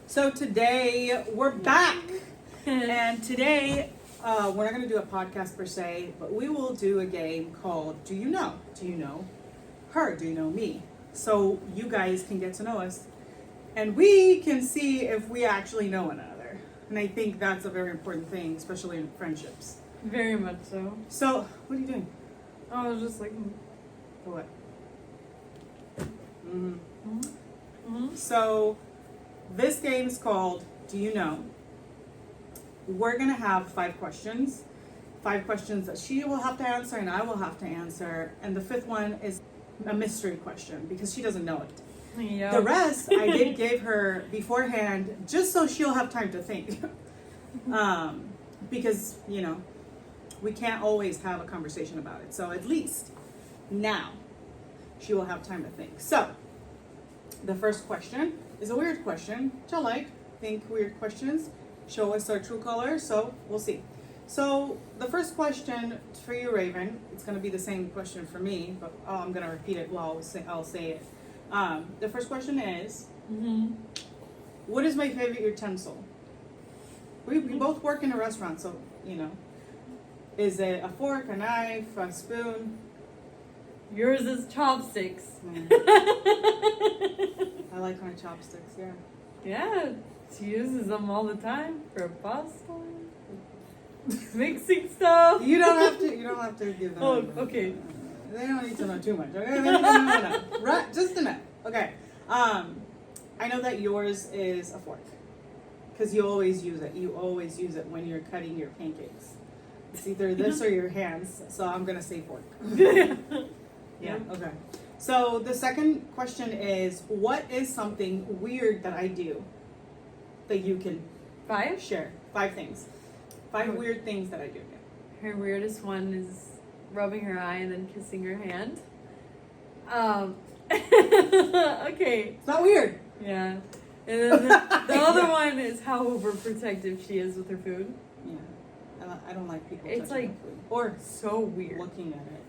So today we're back, and today we're not going to do a podcast per se, but we will do a game called Do You Know? Do you know her? Do you know me? So you guys can get to know us, and we can see if we actually know one another. And I think that's a very important thing, especially in friendships. Very much so. So, what are you doing? I was just like, For what? Mm-hmm. mm-hmm. So, this game is called Do You Know? We're going to have 5 questions. 5 questions that she will have to answer and I will have to answer. And the 5th one is a mystery question because she doesn't know it. Yep. The rest I did give her beforehand just so she'll have time to think. Because, you know, we can't always have a conversation about it. So at least now she will have time to think. So the first question is a weird question, which I like. Think weird questions. Show us our true colors. So we'll see. So the first question for you, Raven, it's going to be the same question for me, but I'm going to repeat it while I'll say it. The first question is, what is my favorite utensil? We both work in a restaurant, so, you know. Is it a fork, a knife, a spoon? Yours is chopsticks. I like my chopsticks, yeah. Yeah, she uses them all the time for pasta, mixing stuff. You don't have to give them. Oh, okay. They don't need to know too much, okay? They need to know enough. Right, just enough. Okay. I know that yours is a fork. Because you always use it. You always use it when you're cutting your pancakes. It's either this or your hands, so I'm going to say fork. Yeah, okay. So the second question is, what is something weird that I do that you can 5? share? 5 things. 5 weird things that I do. Her weirdest one is rubbing her eye and then kissing her hand. Okay. It's not weird. Yeah. And then the other one is how overprotective she is with her food. Yeah. I don't like people It's touching like my food. Or so weird. looking at it.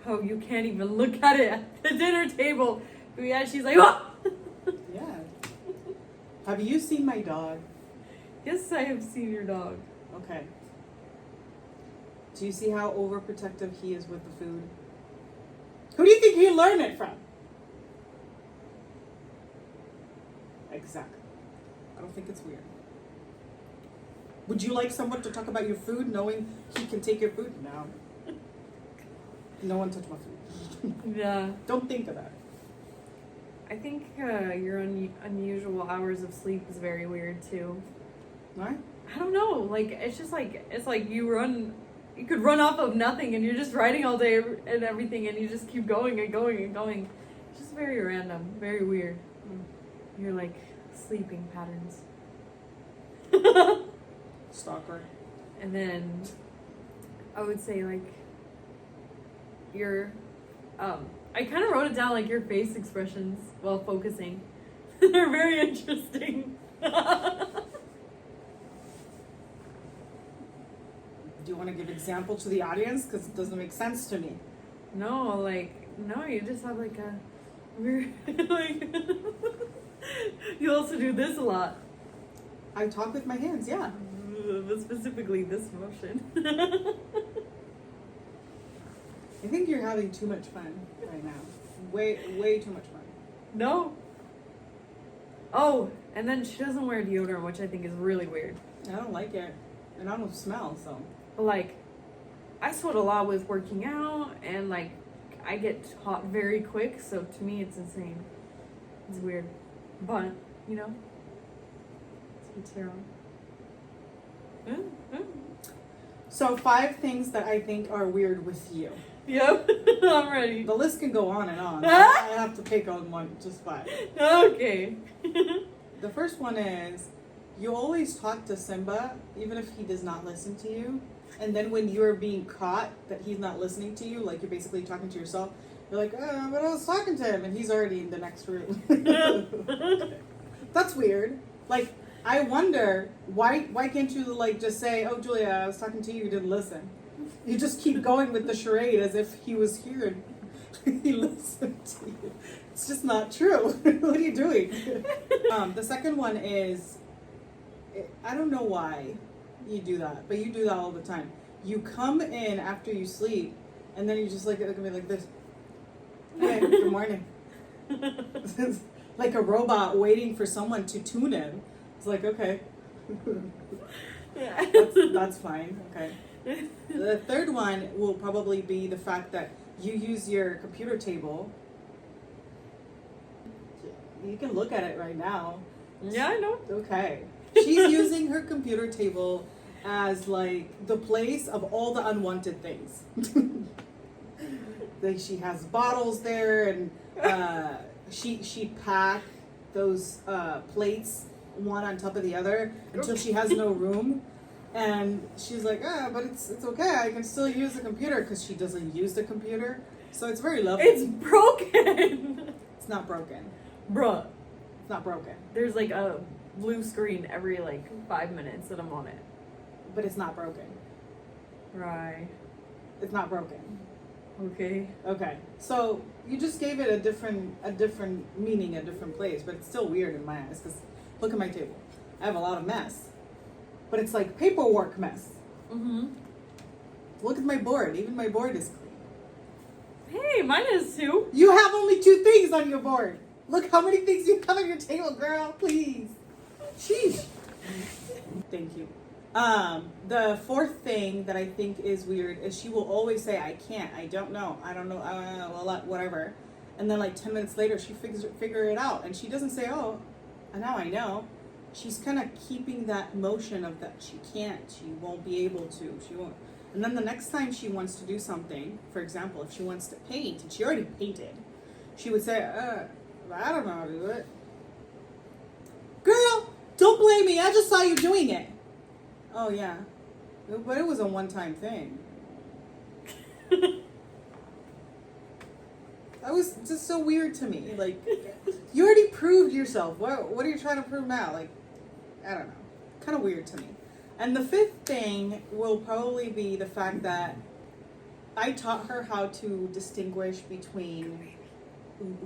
Oh, you can't even look at it at the dinner table. But yeah, she's like, oh! Yeah. Have you seen my dog? Yes, I have seen your dog. Okay. Do you see how overprotective he is with the food? Who do you think he learned it from? Exactly. I don't think it's weird. Would you like someone to talk about your food knowing he can take your food? No. No one touch my food. Yeah. Don't think of that. I think your unusual hours of sleep is very weird too. Right? I don't know. Like, it's like you could run off of nothing and you're just riding all day and everything and you just keep going and going and going. It's just very random, very weird. You're like sleeping patterns. Stalker. And then I would say like your I kind of wrote it down like your face expressions while focusing. They're very interesting. Do you want to give example to the audience? Because it doesn't make sense to me. No, you just have like a weird like you also do this a lot. I talk with my hands, yeah. But specifically this motion. I think you're having too much fun right now. Way too much fun. No. Oh, and then she doesn't wear deodorant, which I think is really weird. I don't like it. And I don't smell, so. But like, I sweat a lot with working out, and like, I get hot very quick, so to me it's insane. It's weird. But, you know, it's your own. So 5 things that I think are weird with you. Yep, I'm ready. The list can go on and on. I have to pick on one, just 5. Okay. The first one is, you always talk to Simba, even if he does not listen to you. And then when you're being caught that he's not listening to you, like you're basically talking to yourself, you're like, but I was talking to him, and he's already in the next room. That's weird. Like, I wonder, why can't you like just say, oh, Julia, I was talking to you, you didn't listen. You just keep going with the charade as if he was here. He listened to you. It's just not true. What are you doing? The second one is, I don't know why you do that, but you do that all the time. You come in after you sleep, and then you just look at me like this. Hey, good morning. Like a robot waiting for someone to tune in. It's like, okay. That's fine. Okay. The third one will probably be the fact that you use your computer table. You can look at it right now. Yeah, I know. Okay. She's using her computer table as like the place of all the unwanted things. Like she has bottles there, and she packed those plates one on top of the other until she has no room. And she's like, but it's okay. I can still use the computer, because she doesn't use the computer. So it's very lovely. It's broken. It's not broken. Bruh. It's not broken. There's like a blue screen every like 5 minutes that I'm on it. But it's not broken. Right. It's not broken. Okay. Okay. So you just gave it a different meaning, a different place, but it's still weird in my eyes, because look at my table. I have a lot of mess. But it's like paperwork mess. Mm-hmm. Look at my board. Even my board is clean. Hey, mine is too. You have only 2 things on your board. Look how many things you have on your table, girl. Please. Sheesh. Thank you. The fourth thing that I think is weird is she will always say, I can't, I don't know, whatever. And then like 10 minutes later, she figure it out. And she doesn't say, oh, now I know. She's kind of keeping that motion of that she can't, she won't be able to, she won't. And then the next time she wants to do something, for example, if she wants to paint, and she already painted, she would say, I don't know how to do it. Girl, don't blame me, I just saw you doing it. Oh yeah, but it was a one-time thing. That was just so weird to me. Like, you already proved yourself. What are you trying to prove now? Like, I don't know. Kind of weird to me. And the fifth thing will probably be the fact that I taught her how to distinguish between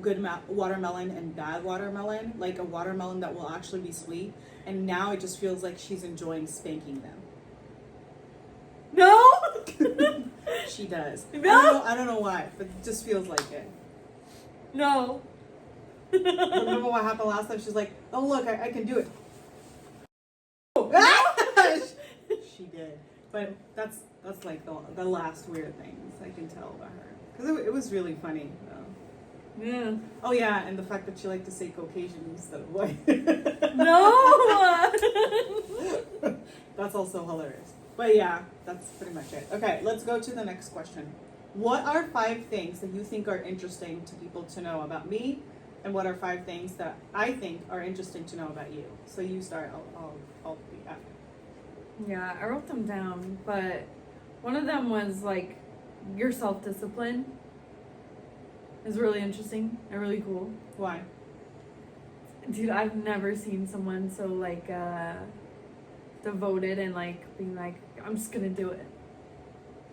good watermelon and bad watermelon. Like a watermelon that will actually be sweet. And now it just feels like she's enjoying spanking them. No! She does. No! I don't know why, but it just feels like it. No. Remember what happened last time? She's like, oh look, I can do it. She did. But that's like the last weird things I can tell about her. Because it was really funny, though. Yeah. Oh yeah, and the fact that she liked to say Caucasian instead of white. No! That's also hilarious. But yeah, that's pretty much it. Okay, let's go to the next question. What are 5 things that you think are interesting to people to know about me? And what are 5 things that I think are interesting to know about you? So you start, I'll be after. Yeah, I wrote them down, but one of them was like your self-discipline is really interesting and really cool. Why? Dude, I've never seen someone so like devoted and like being like, I'm just gonna do it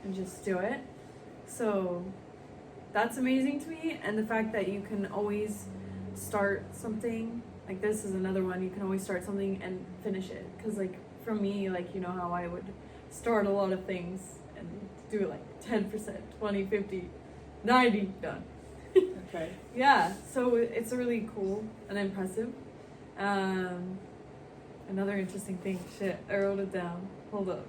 and just do it. So that's amazing to me. And the fact that you can always start something, like this is another one, you can always start something and finish it. Because like for me, like, you know how I would start a lot of things and do it like 10%, 20, 50, 90, done. Okay. Yeah, so it's really cool and impressive. Another interesting thing, shit, I wrote it down. Hold up.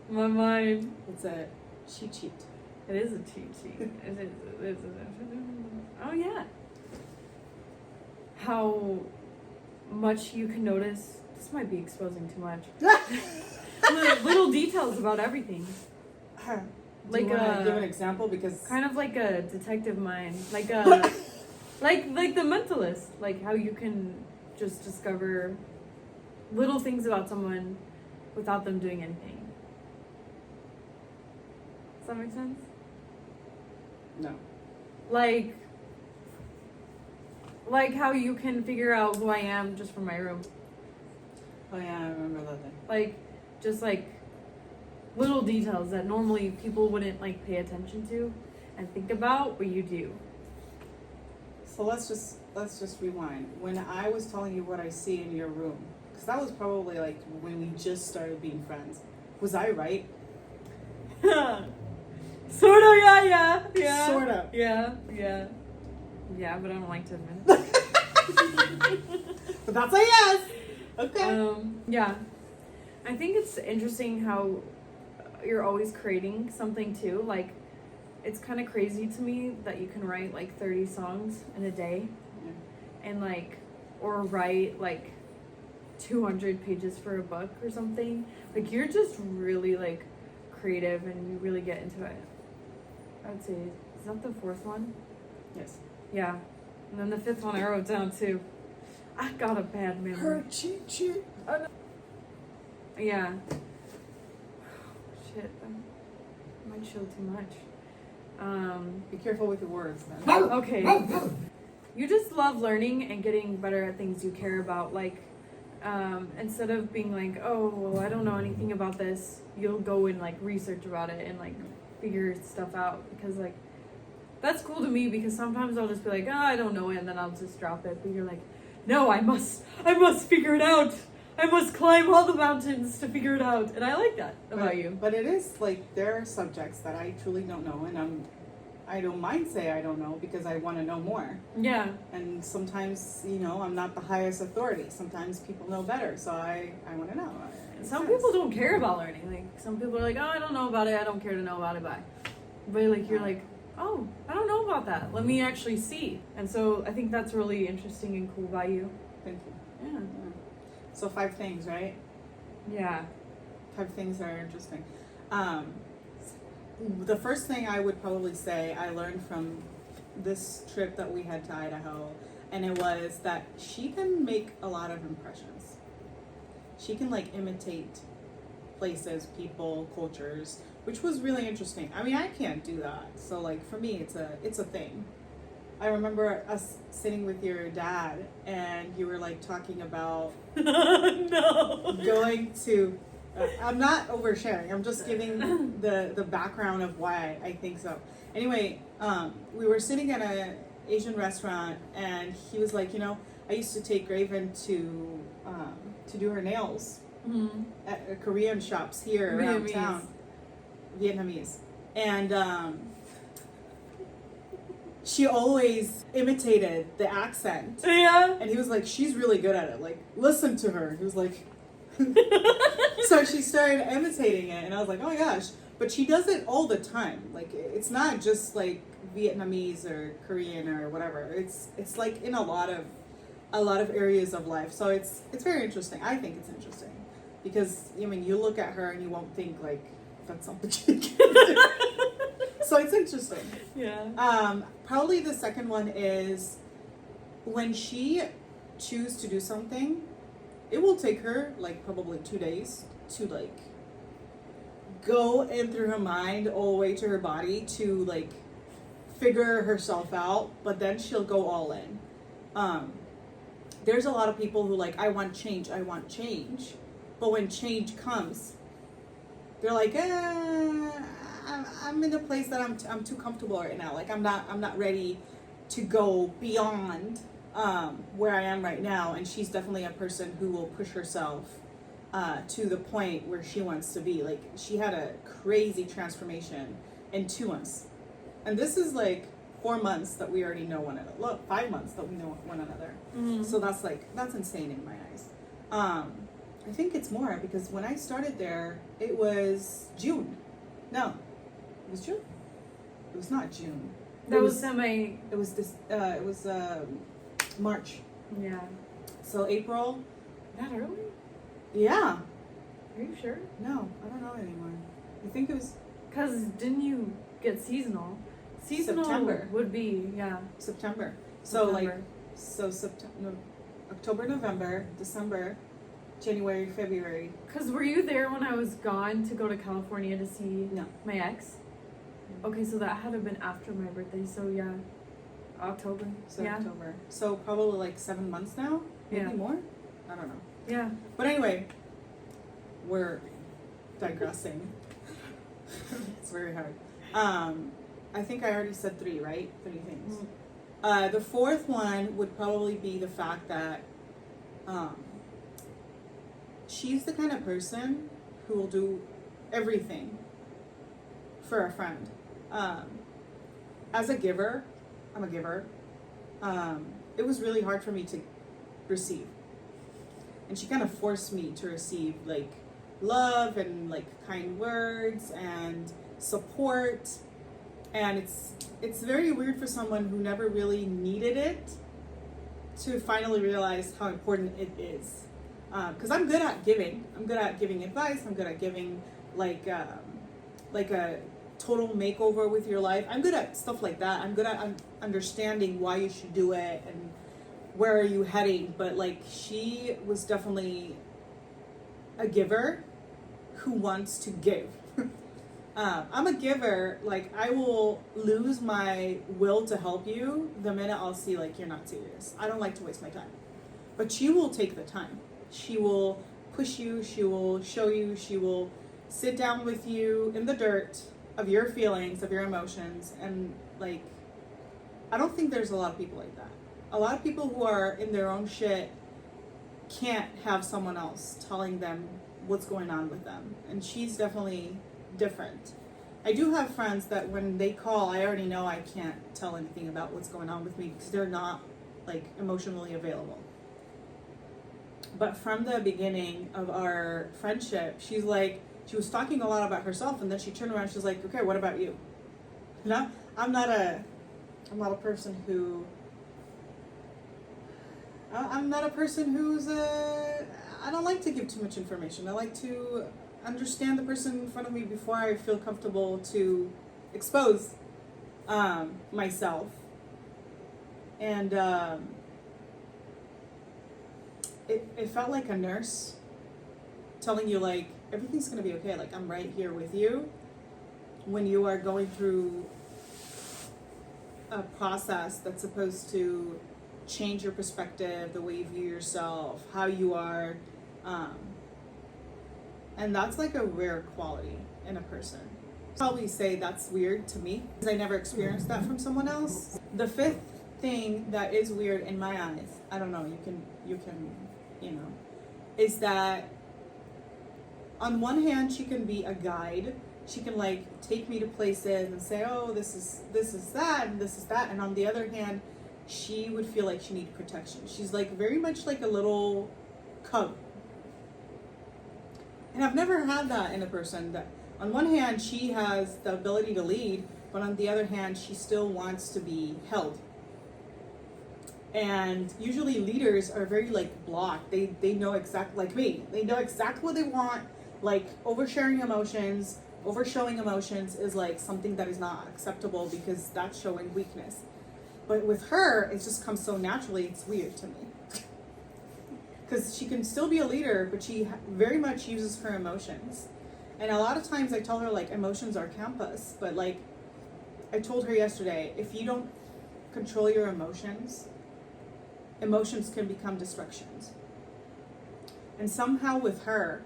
My mind. It's a cheat sheet. It is a cheat sheet. It is. Oh yeah. How much you can notice. This might be exposing too much. Little details about everything. Do you want to give an example? Because kind of like a detective mind, like a like the Mentalist, like how you can just discover little things about someone without them doing anything. Does that make sense? No. Like how you can figure out who I am just from my room. Oh yeah, I remember that thing. Like just like little details that normally people wouldn't like pay attention to. and think about what you do. So let's just rewind. When I was telling you what I see in your room, because that was probably like when we just started being friends. Was I right? Sort of, yeah. Sort of. Yeah, but I don't like to admit it. But that's a yes. Okay. Yeah. I think it's interesting how you're always creating something too. Like, it's kind of crazy to me that you can write like 30 songs in a day, and like, or write like 200 pages for a book or something. Like, you're just really like creative and you really get into it. I would say, is that the fourth one? Yes. Yeah. And then the fifth one I wrote down too. I got a bad memory. Her cheat sheet. Yeah. Shit. I might chill too much. Be careful with your words, then. Okay. You just love learning and getting better at things you care about. Like, instead of being like, oh, well, I don't know anything about this, you'll go and like research about it and like figure stuff out. Because like, that's cool to me, because sometimes I'll just be like, oh, I don't know it, and then I'll just drop it. But you're like, no, I must figure it out. I must climb all the mountains to figure it out. And I like that about you. But it is like, there are subjects that I truly don't know, and I don't mind say I don't know, because I want to know more. Yeah. And sometimes, I'm not the highest authority. Sometimes people know better, so I want to know. Some people don't care about learning. Like, some people are like, oh, I don't know about it. I don't care to know about it. Bye. But like, you're like, oh, I don't know about that. Let me actually see. And so I think that's really interesting and cool about you. Thank you. Yeah. So 5 things, right? Yeah. 5 things that are interesting. The first thing I would probably say I learned from this trip that we had to Idaho, and it was that she can make a lot of impressions. She can like imitate places, people, cultures, which was really interesting. I mean, I can't do that. So like, for me, it's a thing. I remember us sitting with your dad, and you were like talking about No. going to. I'm not oversharing. I'm just giving the background of why I think so. Anyway, we were sitting at an Asian restaurant, and he was like, I used to take Raven to do her nails at Korean shops here around town. Vietnamese. And she always imitated the accent. Yeah. And he was like, she's really good at it. Like, listen to her. He was like... So she started imitating it, and I was like, oh my gosh. But she does it all the time. Like, it's not just like Vietnamese or Korean or whatever. It's like in a lot of areas of life. So it's very interesting. I think it's interesting. Because, you look at her and you won't think like that's something she can do. So it's interesting. Yeah. Probably the second one is when she chooses to do something, it will take her like probably 2 days to like go in through her mind all the way to her body to like figure herself out, but then she'll go all in. There's a lot of people who like, I want change. But when change comes, they're like, I'm in a place that I'm too comfortable right now. Like, I'm not ready to go beyond where I am right now. And she's definitely a person who will push herself to the point where she wants to be. Like, she had a crazy transformation in 2 months. And this is like 4 months that we already know one another. Look, 5 months that we know one another. Mm-hmm. So that's insane in my eyes. I think it's more because when I started there, it was June. No, it was June. It was not June. That was It was this. It was March. Yeah. So April. That early? Yeah. Are you sure? No, I don't know anymore. I think it was Because didn't you get seasonal? Seasonal September. would be, yeah. September. So September. September, October, November, December, January, February. Because were you there when I was gone to go to California to see No. my ex? Okay, so that had to have been after my birthday, so yeah. October. So yeah. October. So probably like 7 months now? Maybe Yeah. more? I don't know. Yeah. But anyway, we're digressing. It's very hard. I think I already said 3, right? 3 things. Mm. The 4th one would probably be the fact that she's the kind of person who will do everything for a friend. As a giver, I'm a giver. It was really hard for me to receive. And she kind of forced me to receive like love and like kind words and support. And it's very weird for someone who never really needed it to finally realize how important it is. Because I'm good at giving. I'm good at giving advice. I'm good at giving like a total makeover with your life. I'm good at stuff like that. I'm good at understanding why you should do it and where are you heading. But like, she was definitely a giver who wants to give. I'm a giver. Like, I will lose my will to help you the minute I'll see like you're not serious. I don't like to waste my time. But she will take the time. She will push you. She will show you. She will sit down with you in the dirt of your feelings, of your emotions. And like, I don't think there's a lot of people like that. A lot of people who are in their own shit can't have someone else telling them what's going on with them. And she's definitely different. I do have friends that when they call, I already know I can't tell anything about what's going on with me because they're not like emotionally available. But from the beginning of our friendship, she was talking a lot about herself, and then she turned around and she's like, okay, what about you? You know, I'm not a person who I'm not a person who's I don't like to give too much information. I like to understand the person in front of me before I feel comfortable to expose myself. And it felt like a nurse telling you like, everything's gonna be okay. Like, I'm right here with you when you are going through a process that's supposed to change your perspective, the way you view yourself, how you are. And that's like a rare quality in a person. I'd probably say that's weird to me because I never experienced that from someone else. The 5th thing that is weird in my eyes, I don't know, you can, is that on one hand, she can be a guide. She can like take me to places and say, oh, this is that, and this is that. And on the other hand, she would feel like she needed protection. She's like very much like a little cub. And I've never had that in a person. That on one hand, she has the ability to lead, but on the other hand, she still wants to be held. And usually leaders are very like blocked. They know exactly, like me, they know exactly what they want. Like overshowing emotions is like something that is not acceptable because that's showing weakness. But with her, it just comes so naturally, it's weird to me. Because she can still be a leader, but she very much uses her emotions. And a lot of times I tell her like emotions are compass, but like I told her yesterday, if you don't control your emotions, emotions can become distractions. And somehow with her,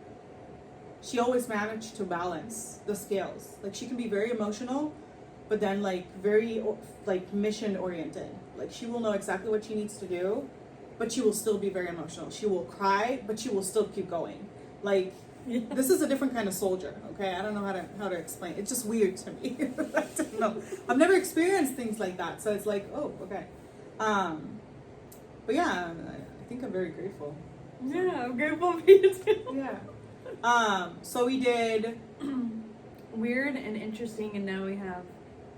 she always managed to balance the scales. Like she can be very emotional, but then like very like mission oriented. Like she will know exactly what she needs to do, but she will still be very emotional. She will cry, but she will still keep going. Like this is a different kind of soldier. Okay, I don't know how to explain. It's just weird to me. I don't know. I've never experienced things like that, so it's like, oh, okay. But yeah, I think I'm very grateful. Yeah, I'm grateful for you too. Yeah. So we did weird and interesting, and now we have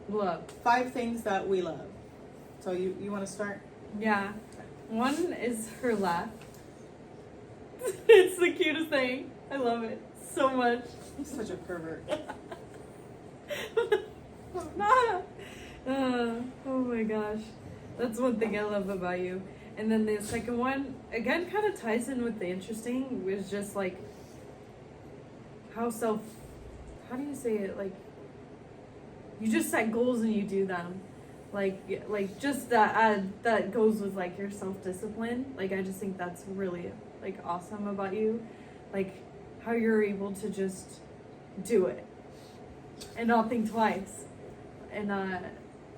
love. 5 things that we love. So you want to start? Yeah. One is her laugh. It's the cutest thing. I love it so much. You're such a pervert. Oh my gosh. That's one thing I love about you. And then the second one, again, kind of ties in with the interesting, was just like how do you say it? Like, you just set goals and you do them. Like just that goes with like your self-discipline. Like, I just think that's really like awesome about you. Like how you're able to just do it and not think twice. And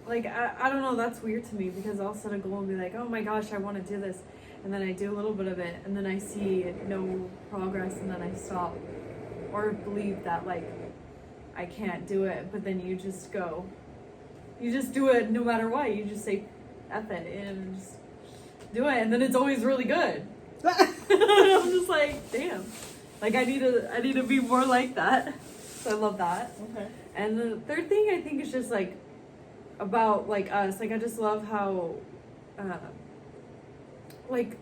like I don't know, that's weird to me because I'll set a goal and be like, oh my gosh, I want to do this, and then I do a little bit of it, and then I see no progress, and then I stop, or believe that like I can't do it. But then you just do it no matter what. You just say F it and just do it, and then it's always really good. I'm just like, damn, like I need to be more like that. So I love that. Okay. And the third thing I think is just like about like us. Like I just love how like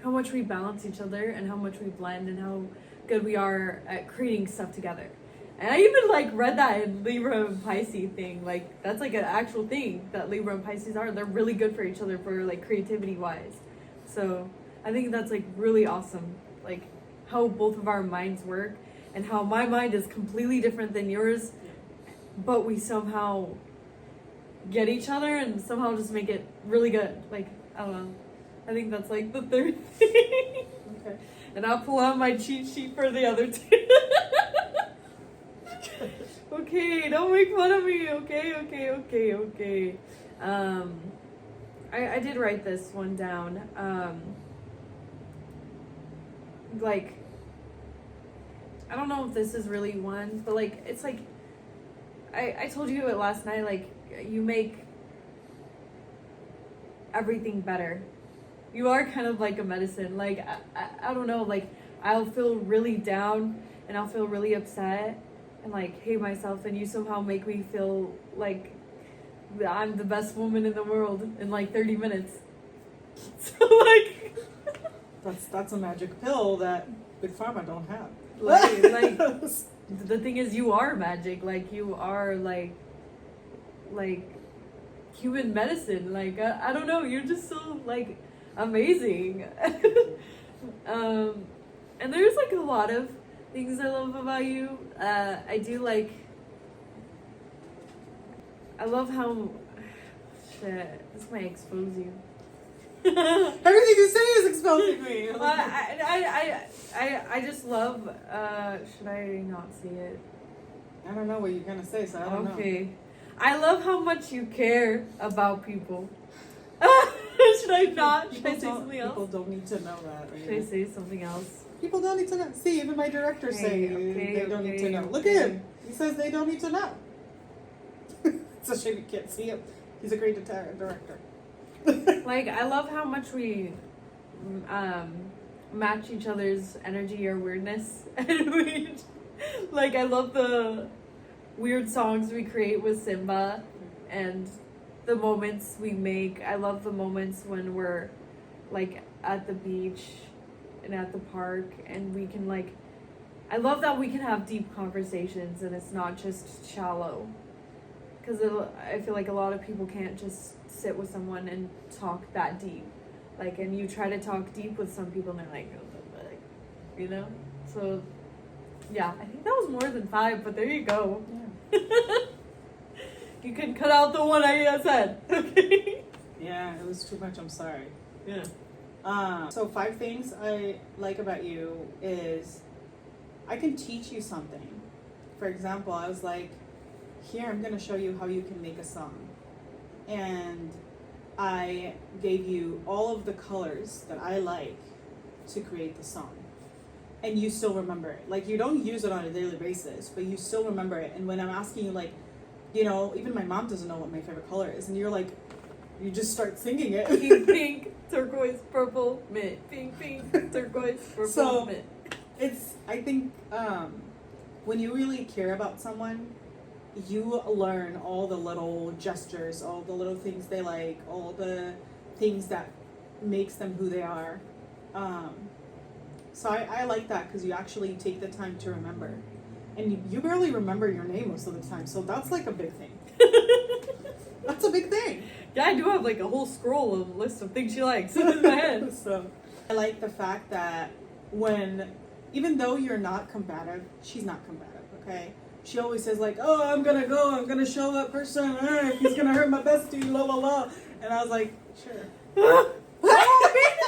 how much we balance each other and how much we blend and how good we are at creating stuff together. And I even like read that in Libra and Pisces thing. Like that's like an actual thing that Libra and Pisces are. They're really good for each other for like creativity wise. So I think that's like really awesome. Like how both of our minds work and how my mind is completely different than yours, but we somehow get each other and somehow just make it really good. Like, I don't know. I think that's like the third thing. Okay. And I'll pull out my cheat sheet for the other two. Okay, don't make fun of me. Okay. I did write this one down. Like, I don't know if this is really one, but like, it's like, I told you it last night, like, you make everything better. You are kind of like a medicine. Like, I don't know, like, I'll feel really down and I'll feel really upset and like hate myself, and you somehow make me feel like I'm the best woman in the world in like 30 minutes. So like that's a magic pill that Big Pharma don't have. like the thing is, you are magic. Like you are like human medicine. Like I don't know, you're just so like amazing. And there's like a lot of things I love about you. I do like, I love how, shit, this might expose you. Everything you say is exposing me. I just love, should I not see it? I don't know what you're gonna say, so I don't know. Okay. I love how much you care about people. Should I not? Should I say something else? People don't need to know that. Right? Should I say something else? People don't need to know. See, even my director say they don't need to know. Look at him. He says they don't need to know. It's a shame you can't see him. He's a great director. Like, I love how much we match each other's energy or weirdness. And we, like, I love the weird songs we create with Simba and the moments we make. I love the moments when we're, like, at the beach and at the park, and we can like, I love that we can have deep conversations and it's not just shallow, because I feel like a lot of people can't just sit with someone and talk that deep, like, and you try to talk deep with some people and they're like, you know. So yeah, I think that was more than 5, but there you go. Yeah. You can cut out the one I said. Okay. Yeah, it was too much. I'm sorry. Yeah. So 5 things I like about you is I can teach you something. For example, I was like, here, I'm going to show you how you can make a song. And I gave you all of the colors that I like to create the song. And you still remember it. Like, you don't use it on a daily basis, but you still remember it. And when I'm asking you, like, you know, even my mom doesn't know what my favorite color is. And you're like, you just start singing it. Pink, turquoise, purple, mint. Pink, turquoise, purple, so, mint. It's, I think, when you really care about someone, you learn all the little gestures, all the little things they like, all the things that makes them who they are. So I like that because you actually take the time to remember. And you barely remember your name most of the time, so that's like a big thing. That's a big thing. Yeah, I do have like a whole scroll of list of things she likes in my head. So I like the fact that even though you're not combative, she's not combative, okay? She always says like, oh, I'm gonna show that person, he's gonna hurt my bestie, la la la. And I was like, sure. I'll beat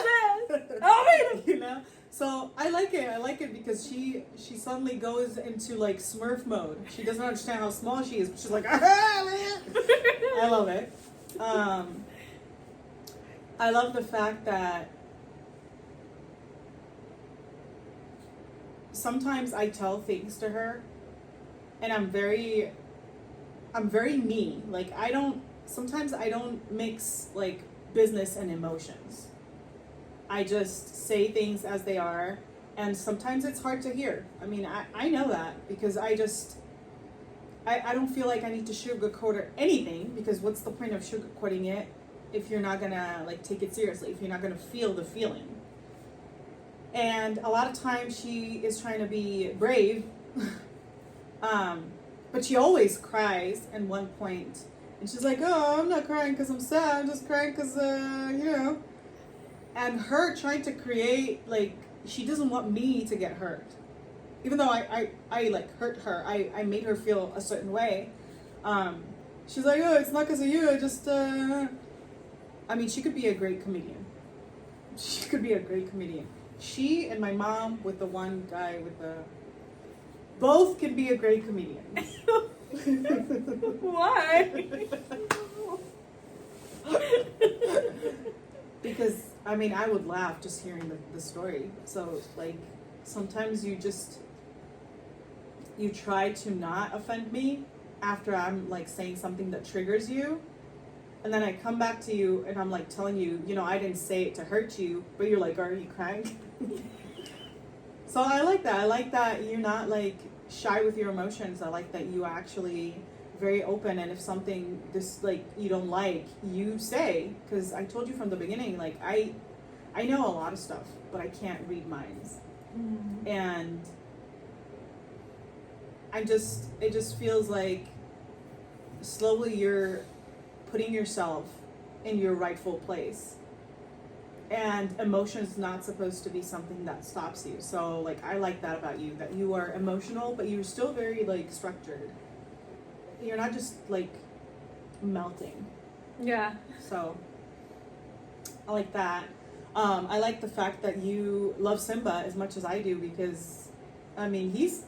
his ass. You know? So I like it. I like it because she suddenly goes into like Smurf mode. She doesn't understand how small she is, but she's like, ah, man. I love it. I love the fact that sometimes I tell things to her, and I'm very me. Like sometimes I don't mix like business and emotions. I just say things as they are, and sometimes it's hard to hear. I mean, I know that because I don't feel like I need to sugarcoat anything, because what's the point of sugarcoating it if you're not gonna like take it seriously, if you're not gonna feel the feeling. And a lot of times she is trying to be brave, but she always cries at one point, and she's like, oh, I'm not crying because I'm sad, I'm just crying because, and her trying to create, like, she doesn't want me to get hurt. Even though I like hurt her, I made her feel a certain way. She's like, oh, it's not because of you, I just, I mean, she could be a great comedian. She could be a great comedian. She and my mom with the one guy with the... Both can be a great comedian. Why? Because, I mean, I would laugh just hearing the story. So, like, sometimes you try to not offend me after I'm, like, saying something that triggers you. And then I come back to you and I'm, like, telling you, you know, I didn't say it to hurt you. But you're like, are you crying? So I like that. I like that you're not, like, shy with your emotions. I like that you are actually very open, and if something this like you don't like, you say, because I told you from the beginning, like I know a lot of stuff, but I can't read minds. And it just feels like slowly you're putting yourself in your rightful place, and emotion is not supposed to be something that stops you. So like I like that about you, that you are emotional, but you're still very like structured. You're not just like melting. Yeah. So I like that. I like the fact that you love Simba as much as I do, because I mean he's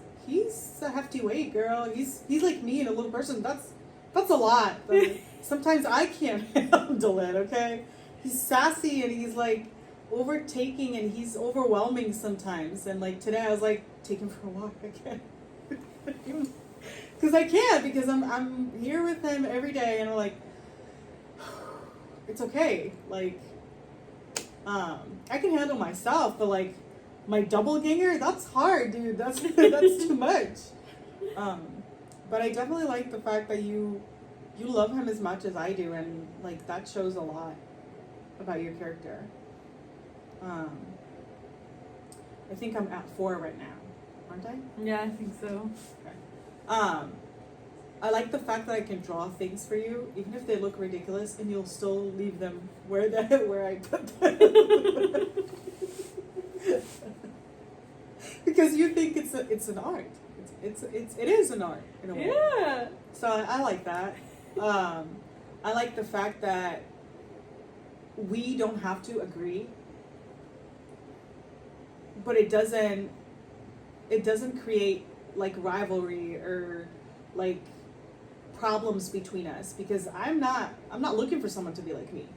a hefty weight, girl. He's like me and a little person. That's a lot. But sometimes I can't handle it, okay? He's sassy and he's like overtaking and he's overwhelming sometimes. And like today I was like, take him for a walk. I can't. Because I can't, because I'm here with him every day, and I'm like, it's okay. Like, I can handle myself, but like my doppelganger, that's hard, dude. That's too much. But I definitely like the fact that you love him as much as I do, and like that shows a lot about your character. I think I'm at 4 right now, aren't I? Yeah, I think so. Okay. I like the fact that I can draw things for you, even if they look ridiculous, and you'll still leave them where I put them. Because you think it's an art. It is an art in a way. Yeah. So I like that. I like the fact that we don't have to agree, but it doesn't create like rivalry or like problems between us, because I'm not looking for someone to be like me.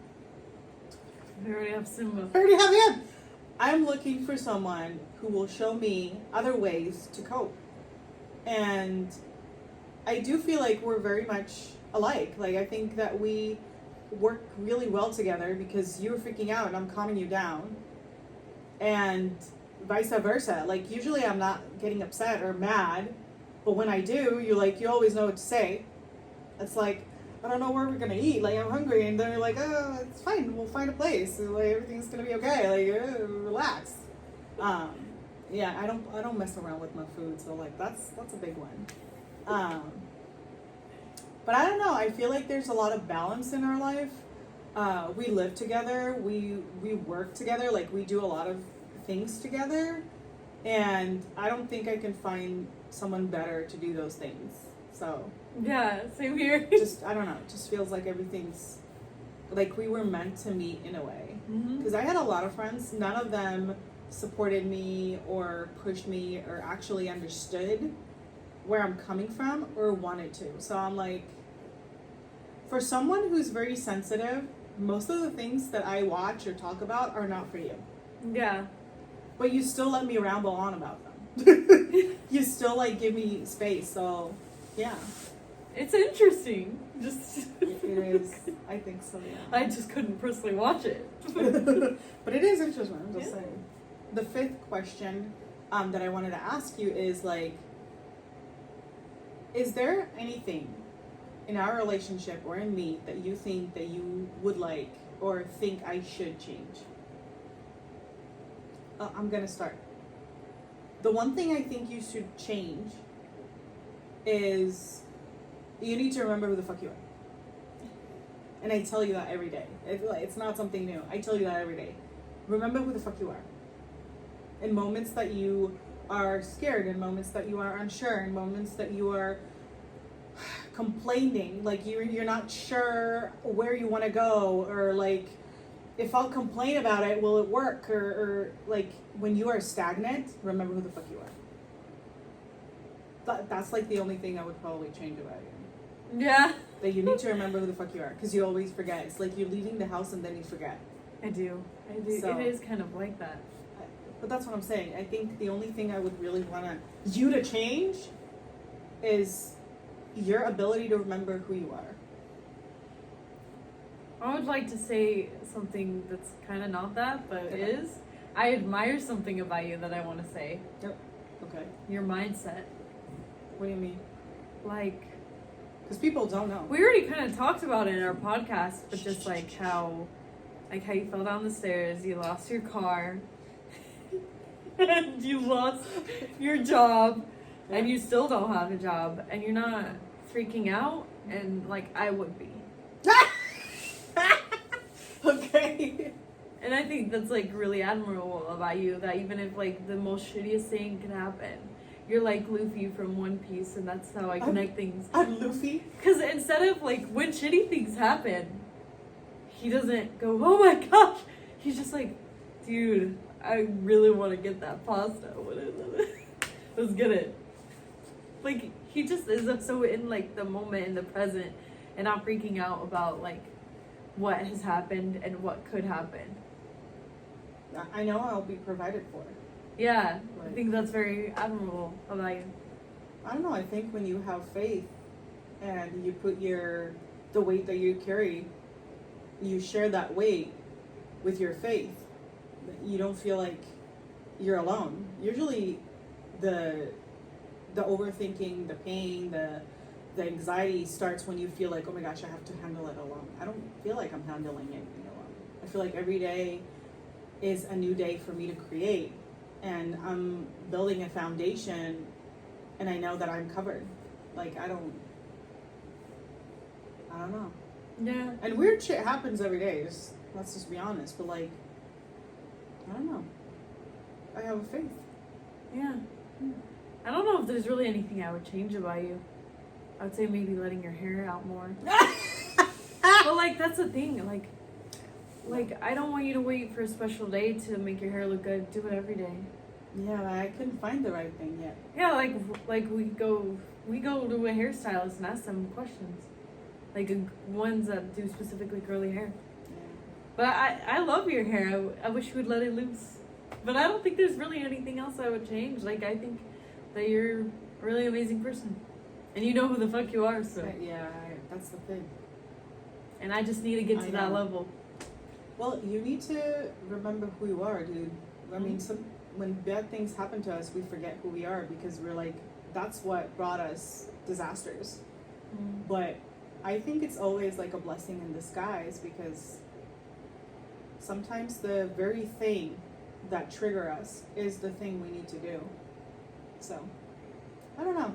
We already have Simba. I already have him. I'm looking for someone who will show me other ways to cope. And I do feel like we're very much alike. Like I think that we work really well together, because you're freaking out and I'm calming you down. And vice versa. Like usually I'm not getting upset or mad, but when I do, you always know what to say. It's like, I don't know where we're gonna eat. Like I'm hungry, and they're like, oh, it's fine. We'll find a place. Like everything's gonna be okay. Like relax. Yeah, I don't mess around with my food. So like that's a big one. But I don't know. I feel like there's a lot of balance in our life. We live together. We work together. Like we do a lot of things together, and I don't think I can find someone better to do those things. So yeah, same here. just I don't know, it just feels like everything's like we were meant to meet in a way, because I had a lot of friends, none of them supported me or pushed me or actually understood where I'm coming from or wanted to. So I'm like, for someone who's very sensitive, most of the things that I watch or talk about are not for you. Yeah. But you still let me ramble on about them. You still like give me space. So yeah. It's interesting. Just It is. I think so, yeah. I just couldn't personally watch it. But it is interesting, I'm just Yeah. saying. The fifth question that I wanted to ask you is like, is there anything in our relationship or in me that you think that you would like or think I should change? I'm gonna start. The one thing I think you should change is you need to remember who the fuck you are. And I tell you that every day. It's not something new. I tell you that every day. Remember who the fuck you are. In moments that you are scared, in moments that you are unsure, in moments that you are complaining, like you're not sure where you want to go, or like, if I'll complain about it, will it work? Or like, when you are stagnant, remember who the fuck you are. That's like the only thing I would probably change about you. Yeah. That you need to remember who the fuck you are, because you always forget. It's like you're leaving the house and then you forget. I do. So- It is kind of like that. But that's what I'm saying. I think the only thing I would really want you to change is your ability to remember who you are. I would like to say something that's kind of not that, but Okay. is. I admire something about you that I want to say. Okay. Your mindset. What do you mean? Like, Because people don't know. we already kind of talked about it in our podcast, but just like how you fell down the stairs, you lost your car, and you lost your job, and you still don't have a job, and you're not freaking out, and like I would be. Okay. And I think that's like really admirable about you, that even if like the most shittiest thing can happen, you're like Luffy from One Piece, and that's how I connect things. I'm Luffy. Because instead of like when shitty things happen, he doesn't go, oh my gosh. He's just like, dude, I really want to get that pasta. What is it? Let's get it. Like, he just is so in like the moment, in the present, and not freaking out about like what has happened and what could happen. I know I'll be provided for. Yeah, I Right. think that's very admirable about you. I don't know. I think when you have faith and you put the weight that you carry, you share that weight with your faith. You don't feel like you're alone. Usually, the overthinking, the pain, the anxiety starts when you feel like, oh my gosh, I have to handle it alone. I don't feel like I'm handling anything alone. I feel like every day is a new day for me to create, and I'm building a foundation, and I know that I'm covered. Like, I don't know. Yeah. And weird shit happens every day. Let's just be honest. But like, I don't know. I have a faith. Yeah. I don't know if there's really anything I would change about you. I would say maybe letting your hair out more. But like, that's the thing. Like I don't want you to wait for a special day to make your hair look good. Do it every day. Yeah, I couldn't find the right thing yet. Yeah, like we go to a hairstylist and ask them questions. Like ones that do specifically curly hair. Yeah. But I love your hair. I wish you would let it loose. But I don't think there's really anything else I would change. Like, I think that you're a really amazing person. And you know who the fuck you are, so. Yeah, that's the thing. And I just need to get to I that know. level. Well, you need to remember who you are, dude. I mean, when bad things happen to us, we forget who we are because we're like, that's what brought us disasters. But I think it's always like a blessing in disguise, because sometimes the very thing that trigger us is the thing we need to do. So, I don't know.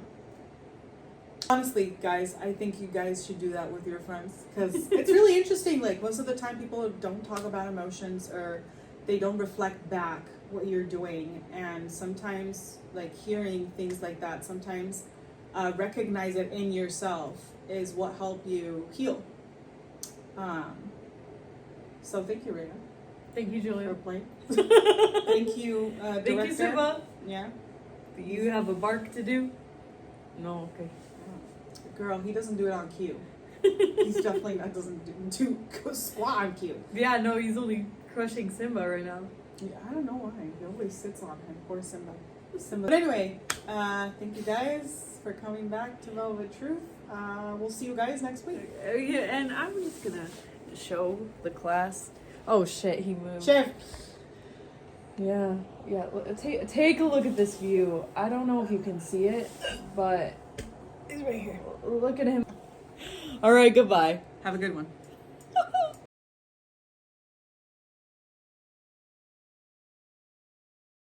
Honestly, guys, I think you guys should do that with your friends, because it's really interesting. Like, most of the time people don't talk about emotions, or they don't reflect back what you're doing. And sometimes, like, hearing things like that, sometimes recognize it in yourself is what help you heal. So thank you, Rita. Thank you, for Julia. play. Thank you, Thank director. you, Simba. Yeah. Do you have a bark to do? No, okay. Girl, he doesn't do it on cue. He's definitely not doesn't do squat on cue. Yeah, no, he's only crushing Simba right now. Yeah, I don't know why. He always sits on him. Poor Simba. But anyway, thank you guys for coming back to Velvet Truth. We'll see you guys next week. Yeah, and I'm just gonna show the class. Oh shit, he moved. Chef. Yeah. Take a look at this view. I don't know if you can see it, but He's right here. look at him. All right, goodbye. Have a good one.